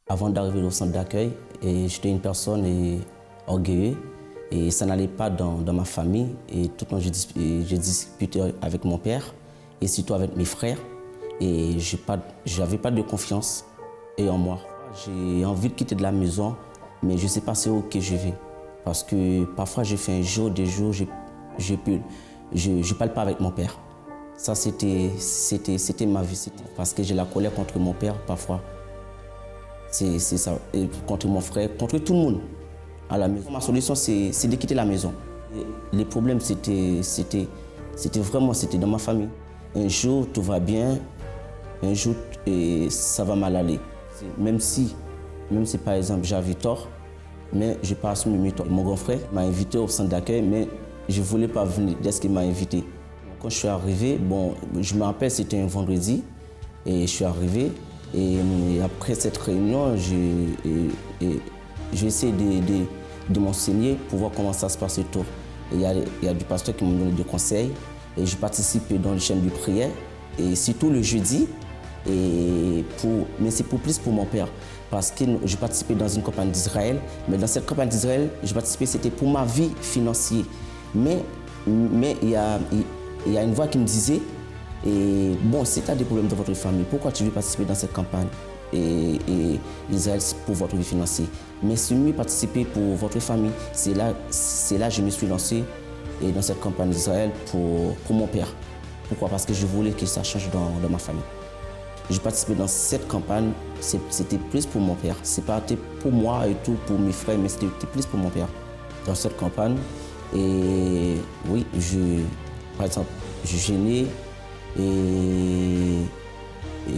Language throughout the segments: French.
Avant d'arriver au centre d'accueil, j'étais une personne orgueilleuse et ça n'allait pas dans ma famille. Et tout le temps, j'ai discuté avec mon père et surtout avec mes frères. Et je n'avais pas de confiance en moi. J'ai envie de quitter de la maison, mais je ne sais pas c'est où que je vais. Parce que parfois, j'ai fait un jour, des jours, je ne parle pas avec mon père. Ça, c'était ma vie. Parce que j'ai la colère contre mon père parfois. C'est ça, et contre mon frère, contre tout le monde à la maison. Ma solution, c'est de quitter la maison. Et les problèmes, c'était dans ma famille. Un jour, tout va bien, un jour, ça va mal aller. Même si par exemple, j'avais tort, mais je n'ai pas assumé mes torts. Mon grand frère m'a invité au centre d'accueil, mais je ne voulais pas venir dès qu'il m'a invité. Quand je suis arrivé, bon, je me rappelle, c'était un vendredi, et je suis arrivé. Et après cette réunion, j'ai essayé de m'enseigner pour voir comment ça se passe autour. Il y a du pasteur qui m'a donné des conseils et je participe dans les chaînes de prière. Et surtout le jeudi, mais c'est plus pour mon père. Parce que je participais dans une campagne d'Israël, mais dans cette campagne d'Israël, je participais, c'était pour ma vie financière. Mais il y a une voix qui me disait, bon, si tu as des problèmes dans votre famille, pourquoi tu veux participer dans cette campagne et Israël pour votre vie financière? Mais si vous participer pour votre famille, c'est là que je me suis lancé dans cette campagne d'Israël pour mon père. Pourquoi? Parce que je voulais que ça change dans ma famille. J'ai participé dans cette campagne, c'était plus pour mon père. C'est pas pour moi et tout, pour mes frères, mais c'était plus pour mon père. Dans cette campagne, et oui, par exemple, je gênais et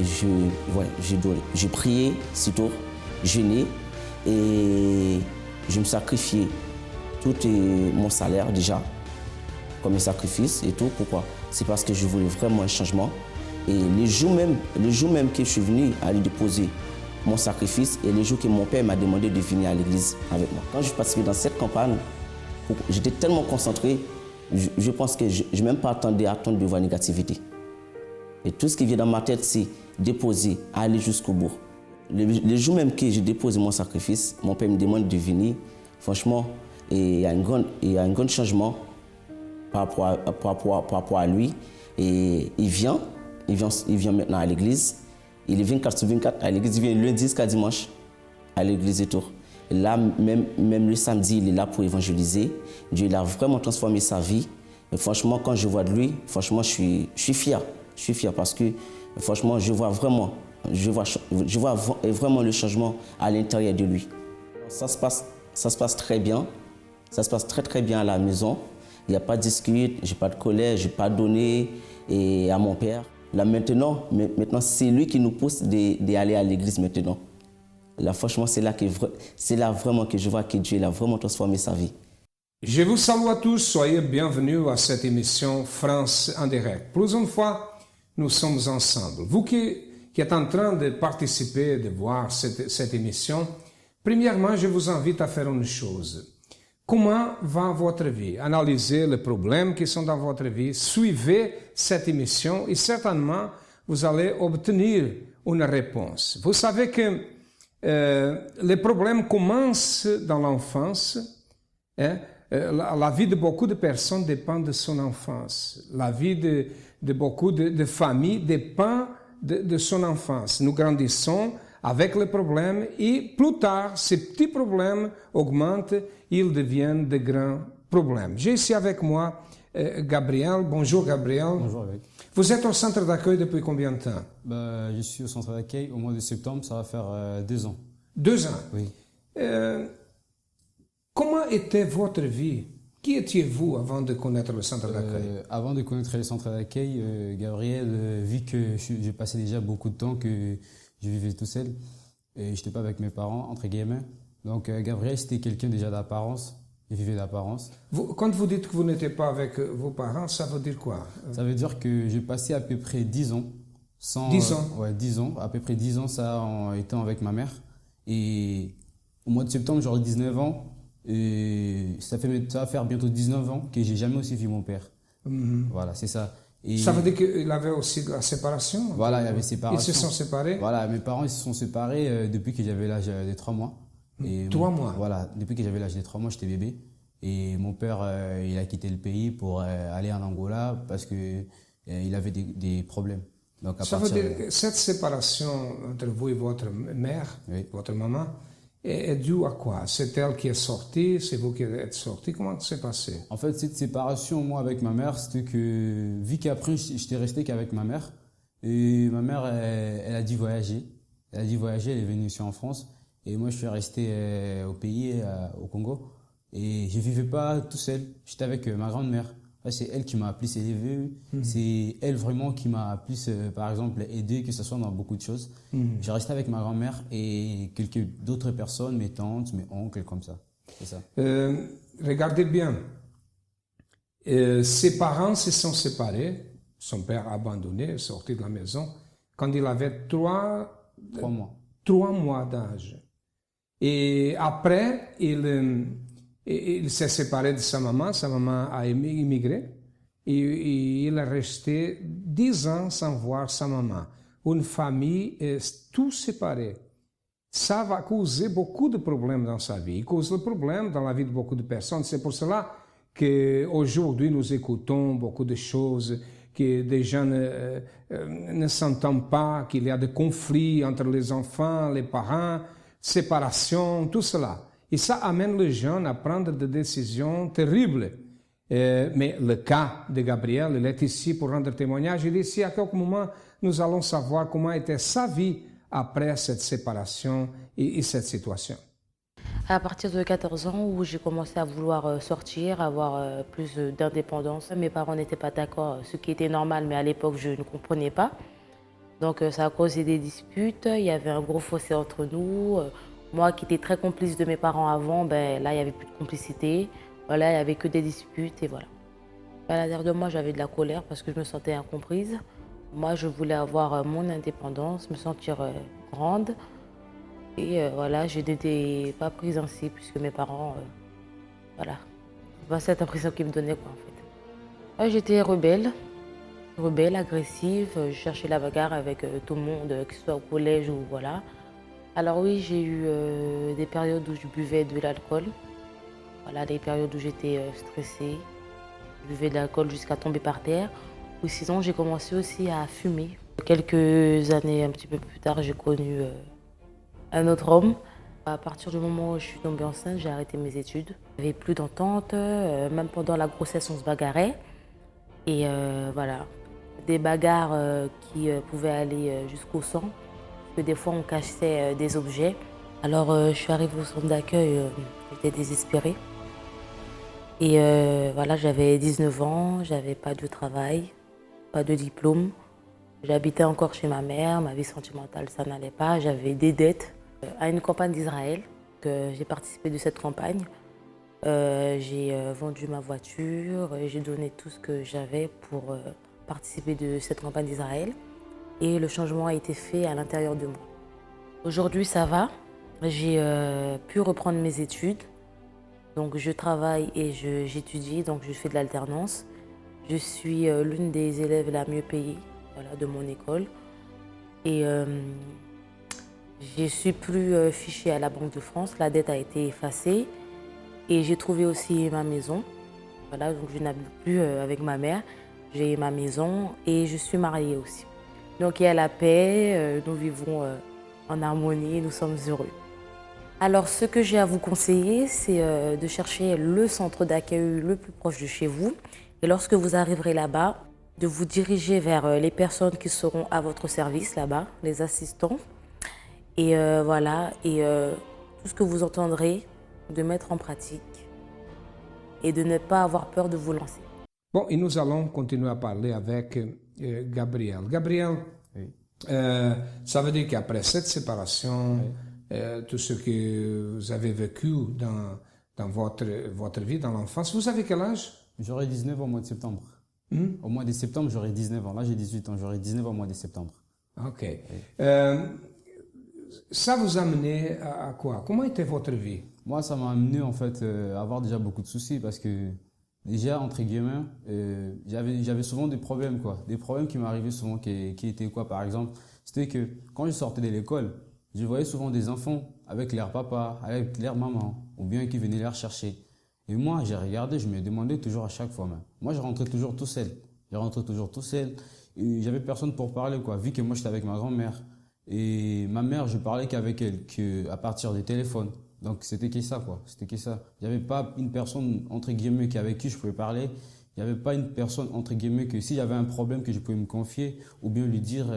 je priais, surtout, jeûnais et je me sacrifiais tout mon salaire déjà, comme un sacrifice et tout. Pourquoi? C'est parce que je voulais vraiment un changement. Et le jour même que je suis venu aller déposer mon sacrifice et le jour que mon père m'a demandé de venir à l'église avec moi. Quand je participais dans cette campagne, j'étais tellement concentré, je pense que je n'ai même pas attendu de voir négativité. Et tout ce qui vient dans ma tête, c'est déposer, aller jusqu'au bout. Le jour même que j'ai déposé mon sacrifice, mon père me demande de venir. Franchement, il y a un grand changement par rapport à lui. Et il vient maintenant à l'église. Il est 24 sur 24 à l'église. Il vient lundi jusqu'à dimanche à l'église et tout. Et là, même le samedi, il est là pour évangéliser. Dieu, il a vraiment transformé sa vie. Et franchement, quand je vois de lui, franchement, je suis fier. Je suis fier parce que, franchement, je vois vraiment le changement à l'intérieur de lui. Ça se passe très bien. Ça se passe très, très bien à la maison. Il n'y a pas de dispute, je n'ai pas de colère, je n'ai pas donné à mon père. Là, maintenant, c'est lui qui nous pousse d'aller à l'église maintenant. Là, franchement, c'est là vraiment que je vois que Dieu a vraiment transformé sa vie. Je vous salue à tous, soyez bienvenus à cette émission France en direct. Plus une fois, nous sommes ensemble. Vous qui êtes en train de participer, de voir cette émission, premièrement, je vous invite à faire une chose. Comment va votre vie? Analysez les problèmes qui sont dans votre vie, suivez cette émission et certainement vous allez obtenir une réponse. Vous savez que les problèmes commencent dans l'enfance. La vie de beaucoup de personnes dépend de son enfance. La vie de beaucoup de familles dépend de son enfance. Nous grandissons avec les problèmes et plus tard, ces petits problèmes augmentent, ils deviennent de grands problèmes. J'ai ici avec moi Gabriel. Bonjour Gabriel. Bonjour avec. Vous êtes au centre d'accueil depuis combien de temps? Je suis au centre d'accueil au mois de septembre, ça va faire 2 ans. 2 ans? Oui. Comment était votre vie? Qui étiez-vous avant de connaître le centre d'accueil? Avant de connaître le centre d'accueil, Gabriel, vu que j'ai passé déjà beaucoup de temps que je vivais tout seul et je n'étais pas avec mes parents, entre guillemets. Donc Gabriel, c'était quelqu'un déjà d'apparence, il vivait d'apparence. Quand vous dites que vous n'étiez pas avec vos parents, ça veut dire quoi? Ça veut dire que j'ai passé à peu près 10 ans. 10 ans? Ouais, 10 ans, à peu près 10 ans ça en étant avec ma mère. Et au mois de septembre, j'aurai 19 ans. Et ça va faire bientôt 19 ans que j'ai jamais aussi vu mon père. Mm-hmm. Voilà, c'est ça. Et ça veut dire qu'il avait aussi de la séparation? voilà, il y avait séparation. Ils se sont séparés? Voilà, mes parents ils se sont séparés depuis que j'avais l'âge de 3 mois. Et 3 mois? Voilà, depuis que j'avais l'âge de 3 mois, j'étais bébé. Et mon père, il a quitté le pays pour aller en Angola parce que il avait des problèmes. Donc Ça veut dire que cette séparation entre vous et votre mère, Oui. votre maman, est due à quoi? C'est elle qui est sortie? C'est vous qui êtes sorti? Comment ça s'est passé? En fait, cette séparation, moi, avec ma mère, c'était que, vu qu'après, j'étais resté qu'avec ma mère, et ma mère, elle a dû voyager. Elle a dû voyager, elle est venue ici en France, et moi, je suis resté au pays, au Congo, et je vivais pas tout seul. J'étais avec ma grand-mère. Ouais, c'est elle qui m'a plus élevé, c'est elle vraiment qui m'a plus, par exemple, aidé, que ce soit dans beaucoup de choses. J'ai resté avec ma grand-mère et quelques d'autres personnes, mes tantes, mes oncles, comme ça. C'est ça. Regardez bien. Ses parents se sont séparés. Son père a abandonné, sorti de la maison, quand il avait 3 mois. 3 mois d'âge. Et après, il s'est séparé de sa maman a immigré, et il est resté 10 ans sans voir sa maman. Une famille est tout séparée. Ça va causer beaucoup de problèmes dans sa vie. Il cause le problème dans la vie de beaucoup de personnes. C'est pour cela qu'aujourd'hui, nous écoutons beaucoup de choses, que des gens ne s'entendent pas, qu'il y a des conflits entre les enfants, les parents, séparation, tout cela. Et ça amène les jeunes à prendre des décisions terribles. Mais le cas de Gabriel, il est ici pour rendre témoignage. Et d'ici à quelques moments, nous allons savoir comment était sa vie après cette séparation et cette situation. À partir de 14 ans, où j'ai commencé à vouloir sortir, avoir plus d'indépendance. Mes parents n'étaient pas d'accord, ce qui était normal, mais à l'époque, je ne comprenais pas. Donc ça a causé des disputes, il y avait un gros fossé entre nous. Moi qui étais très complice de mes parents avant, ben, là il n'y avait plus de complicité. Voilà, il n'y avait que des disputes et voilà. À l'intérieur de moi, j'avais de la colère parce que je me sentais incomprise. Moi, je voulais avoir mon indépendance, me sentir grande. Et voilà, je n'étais pas prise ainsi puisque mes parents, voilà. C'est pas cette impression qu'ils me donnaient quoi en fait. Ouais, j'étais rebelle, agressive, je cherchais la bagarre avec tout le monde, que ce soit au collège ou voilà. Alors oui, j'ai eu des périodes où je buvais de l'alcool. Voilà, des périodes où j'étais stressée. Je buvais de l'alcool jusqu'à tomber par terre. Ou sinon, j'ai commencé aussi à fumer. Quelques années, un petit peu plus tard, j'ai connu un autre homme. À partir du moment où je suis tombée enceinte, j'ai arrêté mes études. Il n'y avait plus d'entente, même pendant la grossesse, on se bagarrait. Et voilà, des bagarres qui pouvaient aller jusqu'au sang. Parce que des fois, on cachait des objets. Alors, je suis arrivée au centre d'accueil, j'étais désespérée. Et voilà, j'avais 19 ans, j'avais pas de travail, pas de diplôme. J'habitais encore chez ma mère, ma vie sentimentale, ça n'allait pas. J'avais des dettes à une campagne d'Israël. J'ai participé de cette campagne. J'ai vendu ma voiture, j'ai donné tout ce que j'avais pour participer de cette campagne d'Israël. Et le changement a été fait à l'intérieur de moi. Aujourd'hui, ça va. J'ai pu reprendre mes études. Donc, je travaille et j'étudie, donc je fais de l'alternance. Je suis l'une des élèves la mieux payée, voilà, de mon école. Et je ne suis plus fichée à la Banque de France. La dette a été effacée. Et j'ai trouvé aussi ma maison. Voilà, donc je n'habite plus avec ma mère. J'ai ma maison et je suis mariée aussi. Donc il y a la paix, nous vivons en harmonie, nous sommes heureux. Alors ce que j'ai à vous conseiller, c'est de chercher le centre d'accueil le plus proche de chez vous. Et lorsque vous arriverez là-bas, de vous diriger vers les personnes qui seront à votre service là-bas, les assistants. Et voilà, et tout ce que vous entendrez, de mettre en pratique et de ne pas avoir peur de vous lancer. Bon, et nous allons continuer à parler avec Gabriel. Gabriel, oui. Ça veut dire qu'après cette séparation, oui. Tout ce que vous avez vécu dans votre vie, dans l'enfance, vous avez quel âge? J'aurai 19 ans au mois de septembre. Au mois de septembre, j'aurai 19 ans. Là, j'ai 18 ans, j'aurai 19 ans au mois de septembre. Ok. Oui. Ça vous a amené à quoi? Comment était votre vie? Moi, ça m'a amené en fait à avoir déjà beaucoup de soucis parce que déjà, entre guillemets, j'avais souvent des problèmes, quoi. Des problèmes qui m'arrivaient souvent, qui étaient quoi, par exemple? C'était que quand je sortais de l'école, je voyais souvent des enfants avec leur papa, avec leur maman, ou bien qui venaient les rechercher. Et moi, j'ai regardé, je me demandais toujours à chaque fois, même. Moi, je rentrais toujours tout seul. Je rentrais toujours tout seul. Et j'avais personne pour parler, quoi, vu que moi, j'étais avec ma grand-mère. Et ma mère, je parlais qu'avec elle, à partir du téléphone. Donc, c'était que ça, quoi. C'était que ça. Il n'y avait pas une personne, entre guillemets, avec qui je pouvais parler. Il n'y avait pas une personne, entre guillemets, que si j'avais un problème que je pouvais me confier ou bien lui dire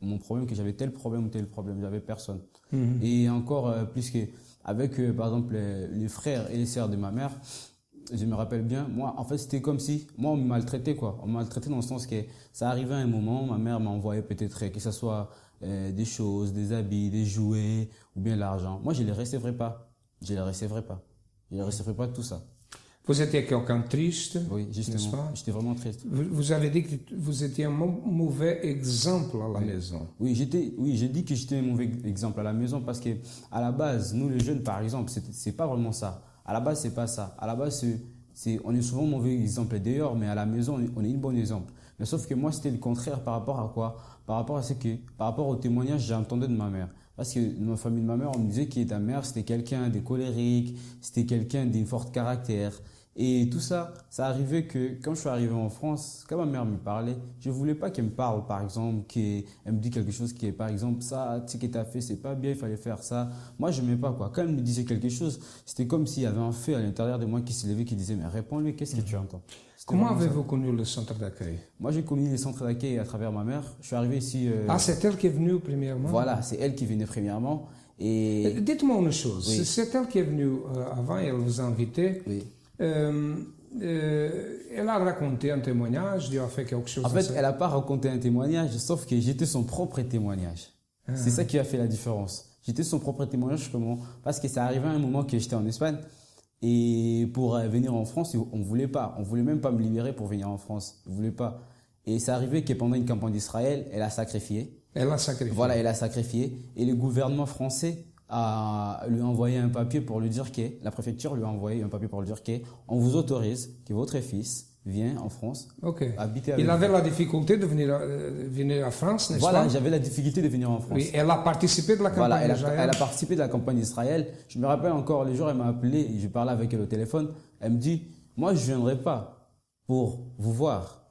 mon problème, que j'avais tel problème ou tel problème. J'avais personne. Et encore plus que, avec, par exemple, les frères et les sœurs de ma mère, je me rappelle bien, moi, en fait, c'était comme si, moi, on me maltraitait, quoi. On me maltraitait dans le sens que ça arrivait à un moment, ma mère m'envoyait peut-être, que ce soit des choses, des habits, des jouets ou bien l'argent. Moi, je ne les recevrais pas. Je ne les recevrais pas. Je ne les recevrais pas tout ça. Vous étiez quelqu'un de triste, oui, n'est-ce justement. pas? J'étais vraiment triste. Vous avez dit que vous étiez un mauvais exemple à la maison. Oui, j'ai dit que j'étais un mauvais exemple à la maison parce que à la base, nous les jeunes, par exemple, c'est pas vraiment ça. À la base, c'est pas ça. À la base, on est souvent mauvais exemple dehors, mais à la maison, on est un bon exemple. Mais sauf que moi, c'était le contraire par rapport à quoi? Par rapport au témoignage que j'entendais de ma mère. Parce que dans la famille de ma mère, on me disait que ta mère, c'était quelqu'un de colérique, c'était quelqu'un d'un fort caractère. Et tout ça, ça arrivait que quand je suis arrivé en France, quand ma mère me parlait, je ne voulais pas qu'elle me parle, par exemple, qu'elle me dise quelque chose qui est, par exemple, ça, tu sais, que tu as fait, c'est pas bien, il fallait faire ça. Moi, je n'aimais pas, quoi. Quand elle me disait quelque chose, c'était comme s'il y avait un feu à l'intérieur de moi qui se levait, qui disait, mais réponds-lui, qu'est-ce que tu entends? Comment avez-vous connu le centre d'accueil? Moi, j'ai connu les centres d'accueil à travers ma mère. Je suis arrivé ici. Ah, c'est elle qui est venue premièrement? Voilà, c'est elle qui venait premièrement. Et dites-moi une chose. Oui. C'est elle qui est venue avant, elle vous a invité. Oui. Elle a raconté un témoignage, elle a fait quelque chose. En fait, elle n'a pas raconté un témoignage, sauf que j'étais son propre témoignage. C'est ça qui a fait la différence. J'étais son propre témoignage, comment? Parce que ça arrivait à un moment que j'étais en Espagne. Et pour venir en France, on ne voulait pas. On ne voulait même pas me libérer pour venir en France. On ne voulait pas. Et c'est arrivé que pendant une campagne d'Israël, elle a sacrifié. Elle a sacrifié. Voilà, elle a sacrifié. Et le gouvernement français lui a envoyé un papier pour lui dire que, la préfecture lui a envoyé un papier pour lui dire que, on vous autorise que votre fils vienne en France habiter avec Il avait vous. la difficulté de venir en France, n'est-ce pas? Voilà, j'avais la difficulté de venir en France. Oui, elle a participé de la campagne d'Israël. Elle a participé de la campagne d'Israël. Je me rappelle encore, les jours, elle m'a appelé, et je parlais avec elle au téléphone. Elle me dit, moi, je ne viendrai pas pour vous voir,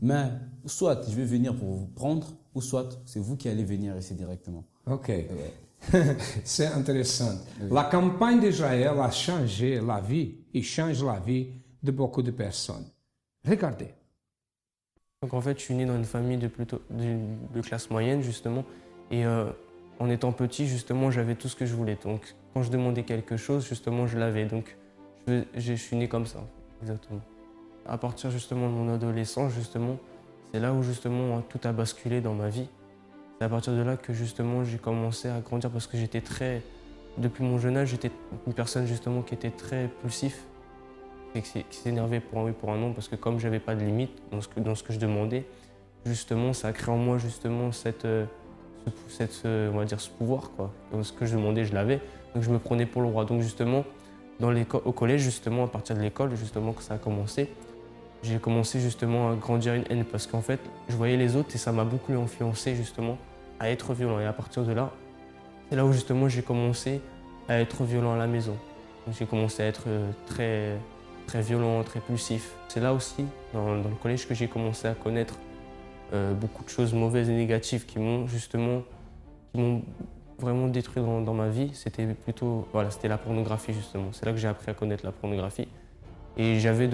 mais soit je vais venir pour vous prendre, ou soit c'est vous qui allez venir ici directement. Ok. C'est intéressant. Oui. La campagne d'Israël a changé la vie et change la vie de beaucoup de personnes. Regardez. Donc en fait, je suis né dans une famille de classe moyenne, justement. Et en étant petit, justement, j'avais tout ce que je voulais. Donc quand je demandais quelque chose, justement, je l'avais. Donc je suis né comme ça, exactement. À partir justement de mon adolescence, justement, c'est là où justement tout a basculé dans ma vie. C'est à partir de là que justement j'ai commencé à grandir parce que depuis mon jeune âge, j'étais une personne justement qui était très impulsif et qui s'énervait pour un oui, pour un non, parce que comme j'avais pas de limite dans ce que je demandais, justement ça a créé en moi justement on va dire ce pouvoir, quoi. Donc, ce que je demandais, je l'avais, donc je me prenais pour le roi. Donc justement au collège, justement à partir de l'école, justement que ça a commencé, j'ai commencé justement à grandir une haine parce qu'en fait, je voyais les autres et ça m'a beaucoup influencé justement à être violent. Et à partir de là, c'est là où justement j'ai commencé à être violent à la maison. Donc, j'ai commencé à être très, très violent, très impulsif. C'est là aussi, dans le collège, que j'ai commencé à connaître beaucoup de choses mauvaises et négatives qui m'ont vraiment détruit dans ma vie. C'était la pornographie justement. C'est là que j'ai appris à connaître la pornographie. Et j'avais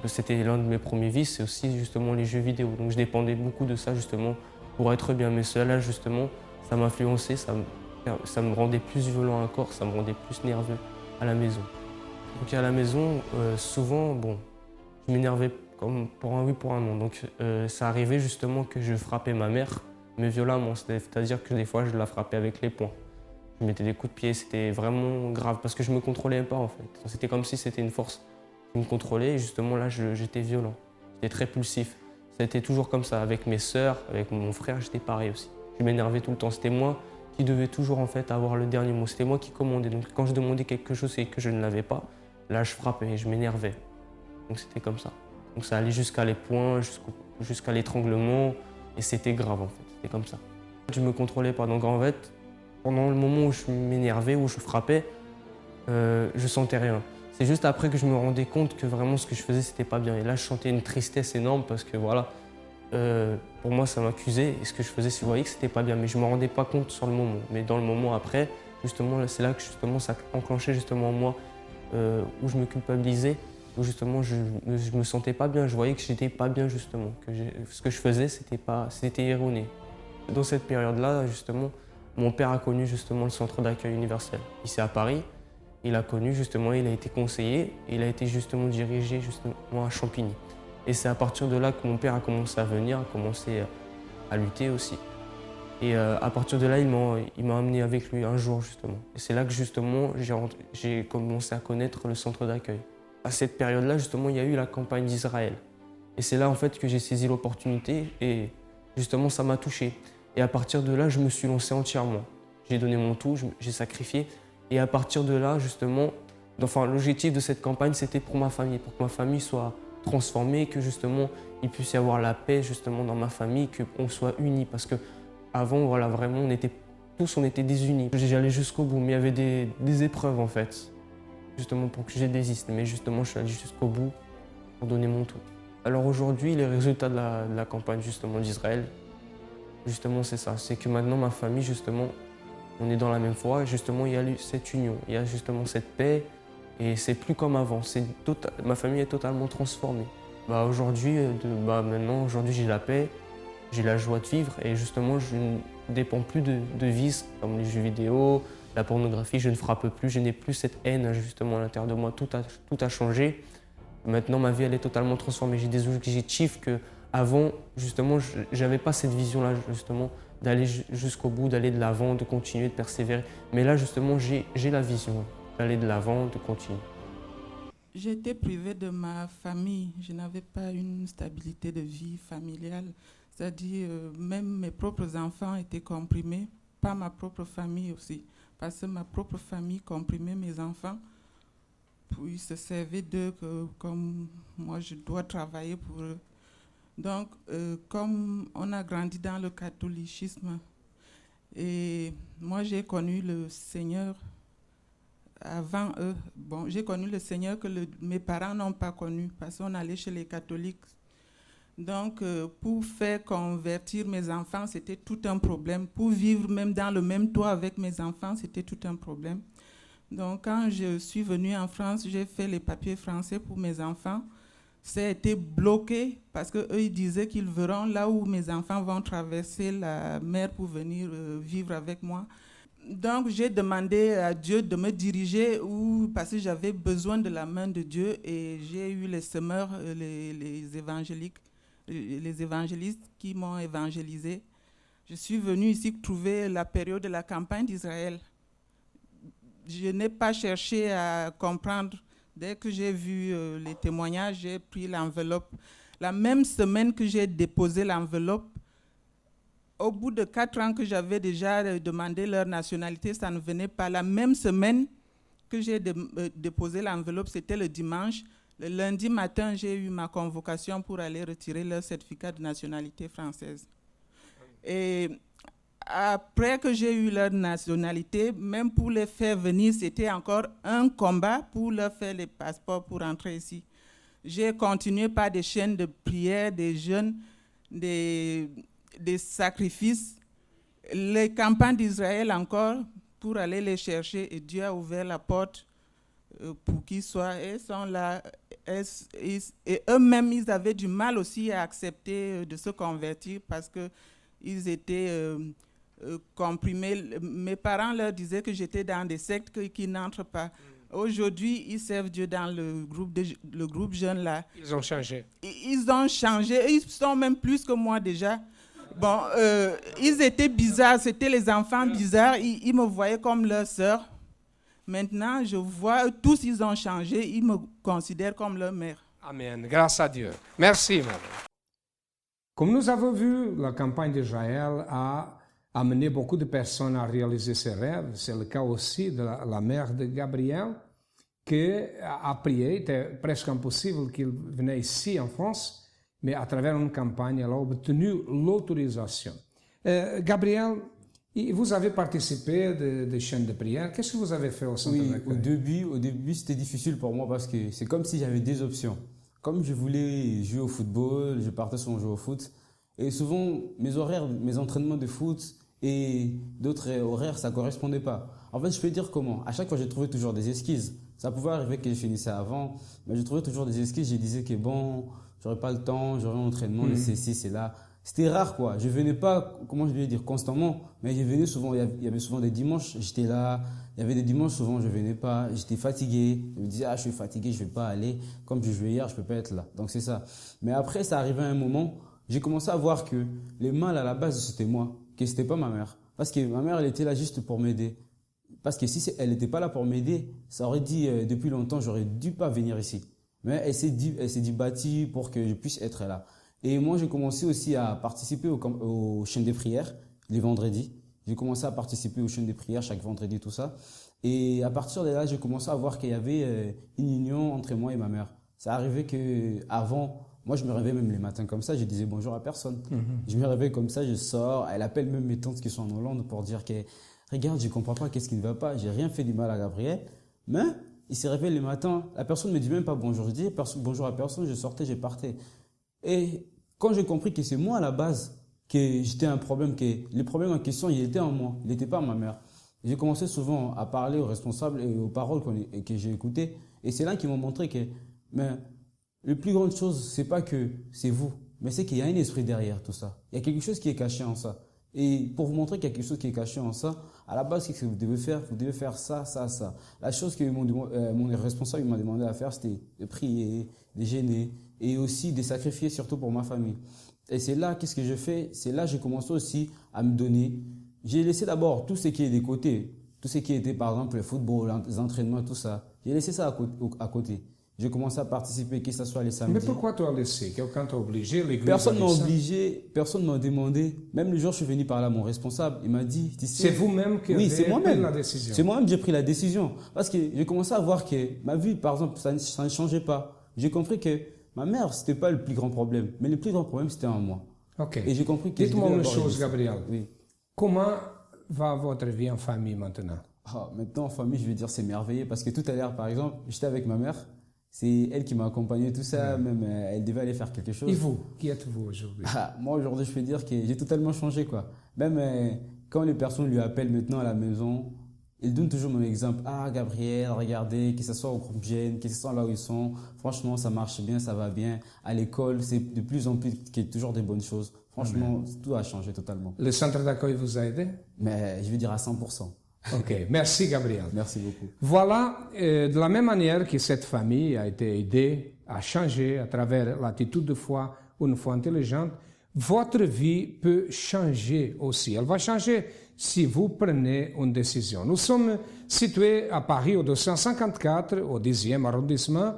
c'était l'un de mes premiers vices, c'est aussi justement les jeux vidéo. Donc je dépendais beaucoup de ça justement pour être bien. Mais cela justement, ça m'influençait, ça me rendait plus violent encore, ça me rendait plus nerveux à la maison. Donc à la maison, souvent, je m'énervais comme pour un oui, pour un non. Donc ça arrivait justement que je frappais ma mère, mais violemment. C'est-à-dire que des fois, je la frappais avec les poings. Je mettais des coups de pied, c'était vraiment grave parce que je ne me contrôlais pas en fait. C'était comme si c'était une force qui me contrôlait et justement là, j'étais violent. J'étais très impulsif. C'était toujours comme ça. Avec mes sœurs, avec mon frère, j'étais pareil aussi. Je m'énervais tout le temps. C'était moi qui devais toujours en fait avoir le dernier mot. C'était moi qui commandais. Donc quand je demandais quelque chose et que je ne l'avais pas, là je frappais et je m'énervais. Donc c'était comme ça. Donc ça allait jusqu'à les poings, jusqu'à l'étranglement, et c'était grave en fait, c'était comme ça. Je me contrôlais pas, donc en fait, pendant le moment où je m'énervais, où je frappais, je sentais rien. C'est juste après que je me rendais compte que vraiment ce que je faisais, c'était pas bien. Et là, je sentais une tristesse énorme parce que voilà, pour moi, ça m'accusait. Et ce que je faisais, c'est que je voyais que c'était pas bien, mais je me rendais pas compte sur le moment. Mais dans le moment après, justement, c'est là que justement, ça enclenchait justement en moi, où je me culpabilisais, où justement, je me sentais pas bien. Je voyais que j'étais pas bien justement, que ce que je faisais, c'était erroné. Dans cette période-là, justement, mon père a connu justement le centre d'accueil universel. Ici à Paris, il a connu justement, il a été conseillé, et il a été justement dirigé justement à Champigny. Et c'est à partir de là que mon père a commencé à venir, a commencé à lutter aussi. Et à partir de là, il m'a amené avec lui un jour justement. Et c'est là que justement, j'ai commencé à connaître le centre d'accueil. À cette période-là, justement, il y a eu la campagne d'Israël. Et c'est là en fait que j'ai saisi l'opportunité et justement, ça m'a touché. Et à partir de là, je me suis lancé entièrement. J'ai donné mon tout, j'ai sacrifié. Et à partir de là, justement, enfin, l'objectif de cette campagne, c'était pour ma famille, pour que ma famille soit transformée, que justement, il puisse y avoir la paix justement dans ma famille, qu'on soit unis. Parce qu'avant, voilà, vraiment, on était désunis. J'allais jusqu'au bout, mais il y avait des épreuves en fait, justement pour que je désiste. Mais justement, je suis allé jusqu'au bout pour donner mon tout. Alors aujourd'hui, les résultats de la campagne justement d'Israël, justement, c'est ça. C'est que maintenant, ma famille, justement, on est dans la même foi. Justement, il y a cette union, il y a justement cette paix. Et c'est plus comme avant. Ma famille est totalement transformée. Aujourd'hui, aujourd'hui, j'ai la paix, j'ai la joie de vivre. Et justement, je ne dépends plus de vices comme les jeux vidéo, la pornographie. Je ne frappe plus, je n'ai plus cette haine justement à l'intérieur de moi. Tout a changé. Maintenant, ma vie, elle est totalement transformée. J'ai des objectifs que avant, justement, je n'avais pas cette vision-là, justement, d'aller jusqu'au bout, d'aller de l'avant, de continuer, de persévérer. Mais là, justement, j'ai la vision d'aller de l'avant, de continuer. J'étais privée de ma famille. Je n'avais pas une stabilité de vie familiale. C'est-à-dire, même mes propres enfants étaient comprimés, pas ma propre famille aussi. Parce que ma propre famille comprimait mes enfants. Puis se servait d'eux comme moi, je dois travailler pour eux. Donc, comme on a grandi dans le catholicisme, et moi j'ai connu le Seigneur avant eux. Bon, j'ai connu le Seigneur que mes parents n'ont pas connu parce qu'on allait chez les catholiques. Donc, pour faire convertir mes enfants, c'était tout un problème. Pour vivre même dans le même toit avec mes enfants, c'était tout un problème. Donc, quand je suis venue en France, j'ai fait les papiers français pour mes enfants. Ça a été bloqué parce qu'eux, ils disaient qu'ils verront là où mes enfants vont traverser la mer pour venir vivre avec moi. Donc, j'ai demandé à Dieu de me diriger parce que j'avais besoin de la main de Dieu et j'ai eu les semeurs, les évangélistes qui m'ont évangélisé. Je suis venue ici trouver la période de la campagne d'Israël. Je n'ai pas cherché à comprendre. Dès que j'ai vu les témoignages, j'ai pris l'enveloppe. La même semaine que j'ai déposé l'enveloppe, au bout de 4 ans que j'avais déjà demandé leur nationalité, ça ne venait pas. La même semaine que j'ai déposé l'enveloppe, c'était le dimanche. Le lundi matin, j'ai eu ma convocation pour aller retirer leur certificat de nationalité française. Et après que j'ai eu leur nationalité, même pour les faire venir, c'était encore un combat pour leur faire les passeports pour entrer ici. J'ai continué par des chaînes de prière, des jeûnes, des sacrifices, les campagnes d'Israël encore pour aller les chercher. Et Dieu a ouvert la porte pour qu'ils soient. Ils sont là. Et eux-mêmes, ils avaient du mal aussi à accepter de se convertir parce qu'ils étaient comprimés. Mes parents leur disaient que j'étais dans des sectes qui n'entrent pas. Aujourd'hui, ils servent Dieu dans le groupe jeune là. Ils ont changé. Ils ont changé. Ils sont même plus que moi déjà. Bon, ils étaient bizarres. C'était les enfants bizarres. Ils me voyaient comme leur sœur. Maintenant, je vois, tous ils ont changé. Ils me considèrent comme leur mère. Amen. Grâce à Dieu. Merci, madame. Comme nous avons vu, la campagne d'Israël a amené beaucoup de personnes à réaliser ses rêves. C'est le cas aussi de la mère de Gabriel. qu'a prié, était presque impossible qu'il vienne ici en France, mais à travers une campagne, elle a obtenu l'autorisation. Gabriel, vous avez participé des chaînes de prière. Qu'est-ce que vous avez fait au centre d'accueil? Au début, c'était difficile pour moi parce que c'est comme si j'avais des options. Comme je voulais jouer au football, je partais souvent jouer au foot. Et souvent, mes horaires, mes entraînements de foot et d'autres horaires, ça ne correspondait pas. En fait, je peux dire comment. À chaque fois, j'ai trouvé toujours des excuses. Ça pouvait arriver que je finissais avant, mais je trouvais toujours des excuses. Je disais que bon, j'aurais pas le temps, j'aurais un entraînement, le ceci, c'est là. C'était rare, quoi. Je venais pas, comment je vais dire, constamment, mais je venais souvent. Il y avait souvent des dimanches, j'étais là. Il y avait des dimanches, souvent, je venais pas. J'étais fatigué. Je me disais, je suis fatigué, je vais pas aller. Comme je jouais hier, je peux pas être là. Donc, c'est ça. Mais après, ça arrivait à un moment, j'ai commencé à voir que le mal à la base, c'était moi, que c'était pas ma mère. Parce que ma mère, elle était là juste pour m'aider. Parce que si elle n'était pas là pour m'aider, ça aurait dit depuis longtemps, j'aurais dû pas venir ici. Mais elle s'est dit bâtie pour que je puisse être là. Et moi, j'ai commencé aussi à participer aux chaînes de prière les vendredis. J'ai commencé à participer aux chaînes de prière chaque vendredi, tout ça. Et à partir de là, j'ai commencé à voir qu'il y avait une union entre moi et ma mère. Ça arrivait qu'avant, moi, je me réveillais même les matins comme ça, je disais bonjour à personne. Je me réveille comme ça, je sors. Elle appelle même mes tantes qui sont en Hollande pour dire que regarde, je ne comprends pas, qu'est-ce qui ne va pas. J'ai rien fait du mal à Gabriel. Mais il se réveille le matin, la personne ne me dit même pas bonjour. Je dis bonjour à personne, je sortais, je partais. Et quand j'ai compris que c'est moi à la base, que j'étais un problème, que le problème en question, il était en moi, il n'était pas ma mère. J'ai commencé souvent à parler aux responsables et aux paroles que j'ai écoutées. Et c'est là qu'ils m'ont montré que la plus grande chose, c'est pas que c'est vous, mais c'est qu'il y a un esprit derrière tout ça. Il y a quelque chose qui est caché en ça. Et pour vous montrer qu'il y a quelque chose qui est caché en ça, à la base, qu'est-ce que vous devez faire? Vous devez faire ça, ça, ça. La chose que mon responsable m'a demandé à faire, c'était de prier, de jeûner et aussi de sacrifier, surtout pour ma famille. Et c'est là, qu'est-ce que je fais? C'est là que j'ai commencé aussi à me donner. J'ai laissé d'abord tout ce qui est des côtés, tout ce qui était par exemple le football, les entraînements, tout ça. J'ai laissé ça à côté. J'ai commencé à participer, que ce soit les samedis. Mais pourquoi tu as laissé? Quelqu'un t'a obligé? Personne m'a obligé, personne m'a demandé. Même le jour où je suis venu parler à mon responsable, il m'a dit... C'est vous-même qui avez pris la décision? C'est moi-même qui j'ai pris la décision. Parce que j'ai commencé à voir que ma vie, par exemple, ça ne changeait pas. J'ai compris que ma mère, ce n'était pas le plus grand problème. Mais le plus grand problème, c'était en moi. Ok. Et j'ai compris que... Dites-moi une chose, Gabriel. Oui. Comment va votre vie en famille maintenant? Maintenant, en famille, je vais dire c'est merveilleux. Parce que tout à l'heure, par exemple, j'étais avec ma mère. C'est elle qui m'a accompagné, tout ça. Même elle devait aller faire quelque chose. Et vous, qui êtes-vous aujourd'hui? Moi, aujourd'hui, je peux dire que j'ai totalement changé, quoi. Même quand les personnes lui appellent maintenant à la maison, ils donnent toujours mon exemple. Gabriel, regardez, que ce soit au groupe Jeune, que ce soit là où ils sont. Franchement, ça marche bien, ça va bien. À l'école, c'est de plus en plus qu'il y a toujours des bonnes choses. Franchement, tout a changé totalement. Le centre d'accueil vous a aidé? Mais je vais dire à 100%. Ok, merci Gabriel. Merci beaucoup. Voilà, de la même manière que cette famille a été aidée à changer à travers l'attitude de foi, une foi intelligente, votre vie peut changer aussi. Elle va changer si vous prenez une décision. Nous sommes situés à Paris au 254, au 10e arrondissement.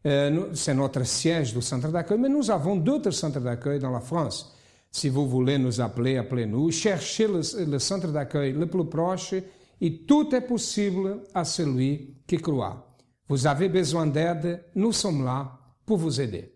C'est notre siège du centre d'accueil, mais nous avons d'autres centres d'accueil dans la France. Si vous voulez nous appeler, appelez-nous. Cherchez le centre d'accueil le plus proche. Et tout est possible à celui qui croit. Vous avez besoin d'aide, nous sommes là pour vous aider.